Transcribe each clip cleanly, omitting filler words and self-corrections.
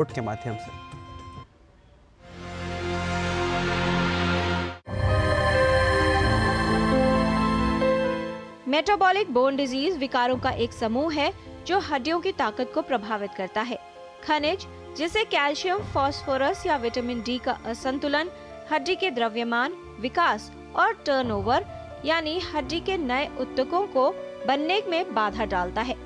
Report के माध्यम से। मेटाबॉलिक बोन डिजीज विकारों का एक समूह है जो हड्डियों की ताकत को प्रभावित करता है। खनिज जैसे कैल्शियम, फास्फोरस या विटामिन डी का असंतुलन हड्डी के द्रव्यमान, विकास और टर्नओवर यानी हड्डी के नए ऊतकों को बनने में बाधा डालता है।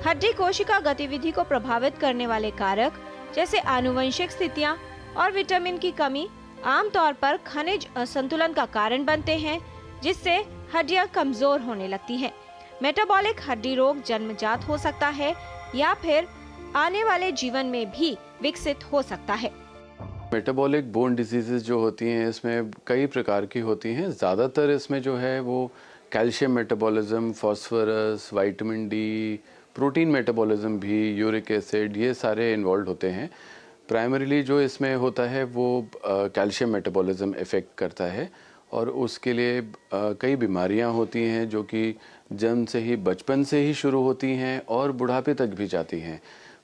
हड्डी कोशिका गतिविधि को प्रभावित करने वाले कारक जैसे आनुवंशिक स्थितियां और विटामिन की कमी आमतौर पर खनिज असंतुलन का कारण बनते हैं, जिससे हड्डियां कमजोर होने लगती हैं। मेटाबॉलिक हड्डी रोग जन्मजात हो सकता है या फिर आने वाले जीवन में भी विकसित हो सकता है। मेटाबॉलिक बोन डिजीजेज जो होती हैं इसमें कई प्रकार की होती हैं। ज़्यादातर इसमें जो है वो calcium metabolism, phosphorus, vitamin D, protein metabolism भी, यूरिक एसिड, ये सारे इन्वॉल्व होते हैं। प्राइमरीली जो इसमें होता है वो कैल्शियम मेटाबॉलिज्म इफ़ेक्ट करता है और उसके लिए कई बीमारियां होती हैं जो कि जन्म से ही, बचपन से ही शुरू होती हैं और बुढ़ापे तक भी जाती हैं।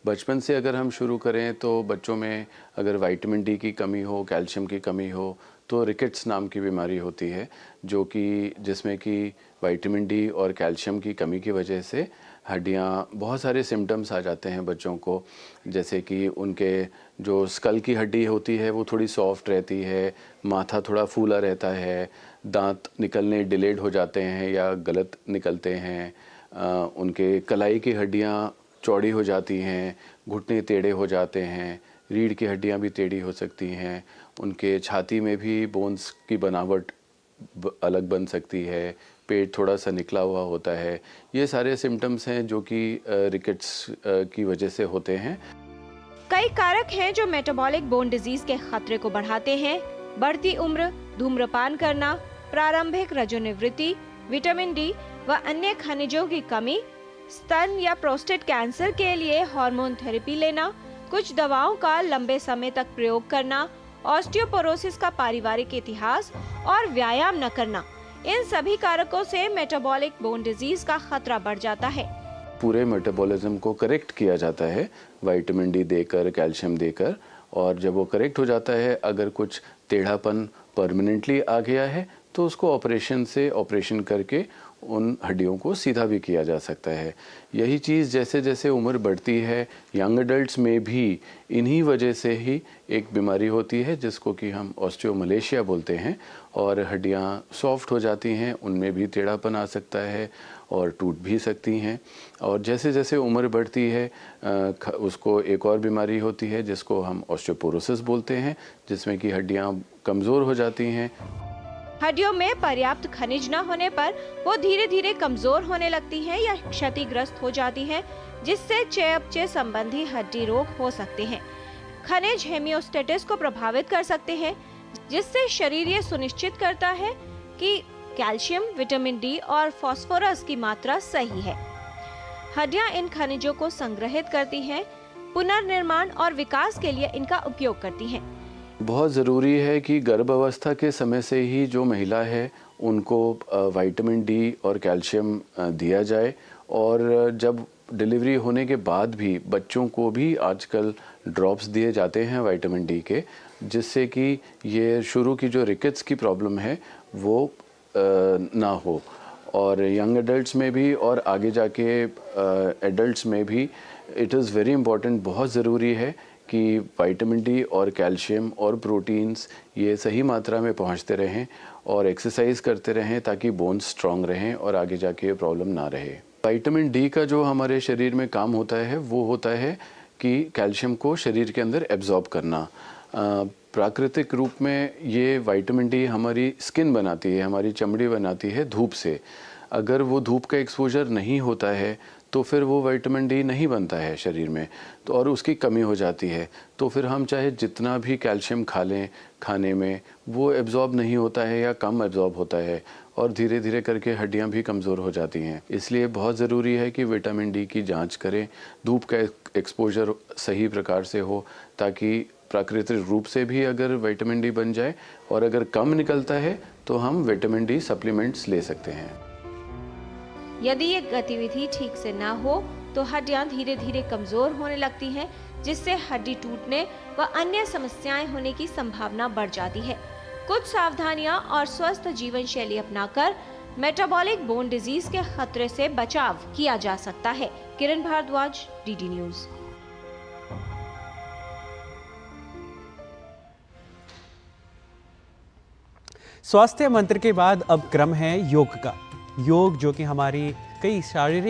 बचपन से अगर हम शुरू करें तो बच्चों में अगर विटामिन डी की कमी हो, कैल्शियम की कमी हो तो रिकेट्स नाम की बीमारी होती है जो कि जिसमें कि विटामिन डी और कैल्शियम की कमी की वजह से हड्डियाँ, बहुत सारे सिम्टम्स आ जाते हैं बच्चों को, जैसे कि उनके जो स्कल की हड्डी होती है वो थोड़ी सॉफ्ट रहती है, माथा थोड़ा फूला रहता है, दांत निकलने डिलेड हो जाते हैं या गलत निकलते हैं, उनके कलाई की हड्डियाँ चौड़ी हो जाती हैं, घुटने टेढ़े हो जाते हैं, रीढ़ की हड्डियाँ भी टेढ़ी हो सकती हैं, उनके छाती में भी बोन्स की बनावट अलग बन सकती है, पेट थोड़ा सा निकला हुआ होता है। ये सारे सिम्टम्स हैं जो कि रिकेट्स की वजह से होते हैं। कई कारक हैं जो मेटाबॉलिक बोन डिजीज के खतरे को बढ़ाते हैं। बढ़ती उम्र, धूम्रपान करना, प्रारंभिक रजोनिवृत्ति, विटामिन डी व अन्य खनिजों की कमी, स्तन या प्रोस्टेट कैंसर के लिए हार्मोन थेरेपी लेना, कुछ दवाओं का लंबे समय तक प्रयोग करना, ऑस्टियोपोरोसिस का पारिवारिक इतिहास और व्यायाम न करना, इन सभी कारकों से मेटाबॉलिक बोन डिजीज का खतरा बढ़ जाता है। पूरे मेटाबॉलिज्म को करेक्ट किया जाता है विटामिन डी देकर, कैल्शियम देकर, और जब वो करेक्ट हो जाता है, अगर कुछ टेढ़ापन परमानेंटली आ गया है तो उसको ऑपरेशन करके उन हड्डियों को सीधा भी किया जा सकता है। यही चीज़ जैसे जैसे उम्र बढ़ती है, यंग एडल्ट्स में भी इन्हीं वजह से ही एक बीमारी होती है जिसको कि हम ऑस्टियोमलेशिया बोलते हैं, और हड्डियां सॉफ्ट हो जाती हैं, उनमें भी टेढ़ापन आ सकता है और टूट भी सकती हैं। और जैसे जैसे उम्र बढ़ती है उसको एक और बीमारी होती है जिसको हम ऑस्टियोपोरोसिस बोलते हैं, जिसमें कि हड्डियां कमज़ोर हो जाती हैं। हड्डियों में पर्याप्त खनिज न होने पर वो धीरे धीरे कमजोर होने लगती हैं या क्षतिग्रस्त हो जाती हैं, जिससे चयापचय संबंधी हड्डी रोग हो सकते हैं। खनिज हेमियोस्टेसिस को प्रभावित कर सकते हैं, जिससे शरीर ये सुनिश्चित करता है कि कैल्शियम, विटामिन डी और फास्फोरस की मात्रा सही है। हड्डियां इन खनिजों को संग्रहित करती हैं, पुनर्निर्माण और विकास के लिए इनका उपयोग करती हैं। बहुत ज़रूरी है कि गर्भ अवस्था के समय से ही जो महिला है उनको विटामिन डी और कैल्शियम दिया जाए, और जब डिलीवरी होने के बाद भी बच्चों को भी आजकल ड्रॉप्स दिए जाते हैं विटामिन डी के, जिससे कि ये शुरू की जो रिकेट्स की प्रॉब्लम है वो ना हो। और यंग एडल्ट्स में भी और आगे जाके एडल्ट्स में भी इट इज़ वेरी इम्पॉर्टेंट, बहुत ज़रूरी है कि विटामिन डी और कैल्शियम और प्रोटीन्स ये सही मात्रा में पहुंचते रहें और एक्सरसाइज करते रहें ताकि बोन्स स्ट्रांग रहें और आगे जाके ये प्रॉब्लम ना रहे। विटामिन डी का जो हमारे शरीर में काम होता है वो होता है कि कैल्शियम को शरीर के अंदर एब्जॉर्ब करना। प्राकृतिक रूप में ये विटामिन डी हमारी स्किन बनाती है, हमारी चमड़ी बनाती है धूप से। अगर वो धूप का एक्सपोजर नहीं होता है तो फिर वो विटामिन डी नहीं बनता है शरीर में, तो और उसकी कमी हो जाती है, तो फिर हम चाहे जितना भी कैल्शियम खा लें खाने में, वो एब्जॉर्ब नहीं होता है या कम एब्जॉर्ब होता है, और धीरे धीरे करके हड्डियां भी कमज़ोर हो जाती हैं। इसलिए बहुत ज़रूरी है कि विटामिन डी की जांच करें, धूप का एक्सपोजर सही प्रकार से हो, ताकि प्राकृतिक रूप से भी अगर विटामिन डी बन जाए, और अगर कम निकलता है तो हम विटामिन डी सप्लीमेंट्स ले सकते हैं। यदि ये गतिविधि ठीक से ना हो तो हड्डियां धीरे धीरे कमजोर होने लगती हैं, जिससे हड्डी टूटने व अन्य समस्याएं होने की संभावना बढ़ जाती है। कुछ सावधानियां और स्वस्थ जीवन शैली अपनाकर मेटाबॉलिक बोन डिजीज के खतरे से बचाव किया जा सकता है। किरण भारद्वाज, डीडी न्यूज। स्वास्थ्य मंत्र के बाद अब क्रम है योग का। योग जो कि हमारी कई शारीरिक